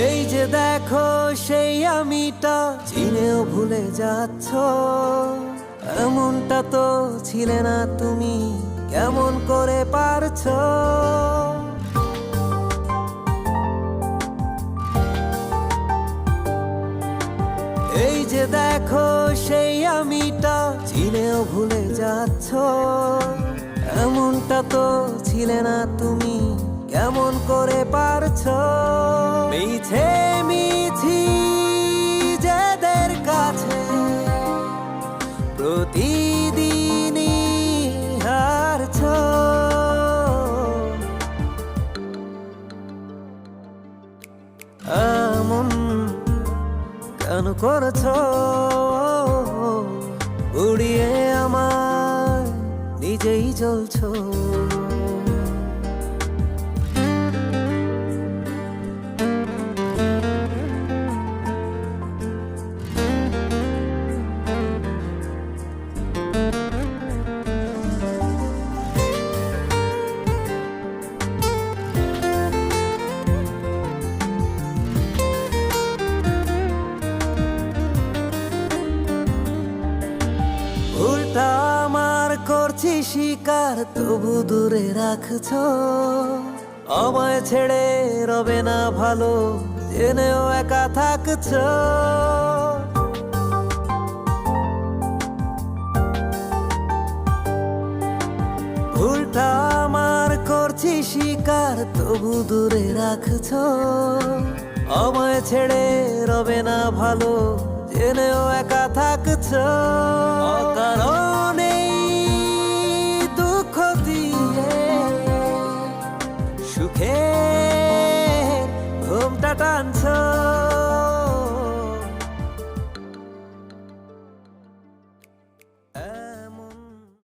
এই যে দেখো সেই আমিটা চিনেও ভুলে যাচ্ছ, এমনটা তো ছিলে না তুমি, কেমন করে পারছো? এই যে দেখো সেই আমিটা চিনেও ভুলে যাচ্ছ, এমনটা তো ছিলে না তুমি, কেমন করে পারছো? মিছে মিছি যাদের কাছে প্রতিদিনই হারছো, এমন কেন করছো? উড়িয়ে আমার নিজেই জ্বলছো। ভুলটা আমার করছি স্বীকার, তবু দূরে রাখছো। আমায় ছেড়ে রবে না ভালো, জেনেও একা থাকছো। ভুলটা আমার করছি স্বীকার, তবু দূরে রাখছো। আমায় ছেড়ে রবে না ভালো, জেনেও একা থাকছো। অকারণে দুঃখ দিয়ে সুখে ঘুমটা টানছো।